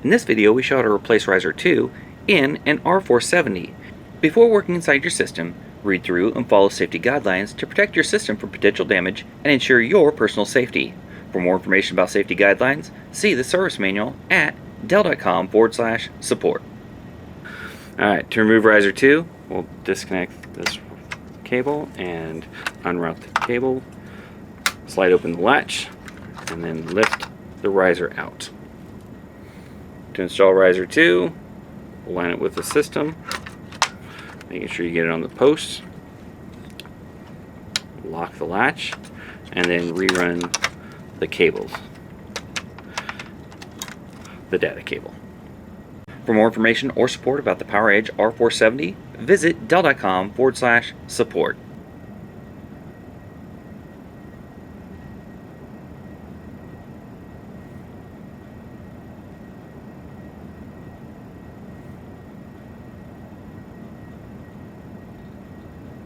In this video, we show how to replace riser 2 in an R470. Before working inside your system, read through and follow safety guidelines to protect your system from potential damage and ensure your personal safety. For more information about safety guidelines, see the service manual at dell.com/support. Alright, to remove riser 2, we'll disconnect this cable and unroute the cable, slide open the latch, and then lift the riser out. To install riser 2, align it with the system, making sure you get it on the post, lock the latch, and then rerun the cables, the data cable. For more information or support about the PowerEdge R470, visit dell.com/support.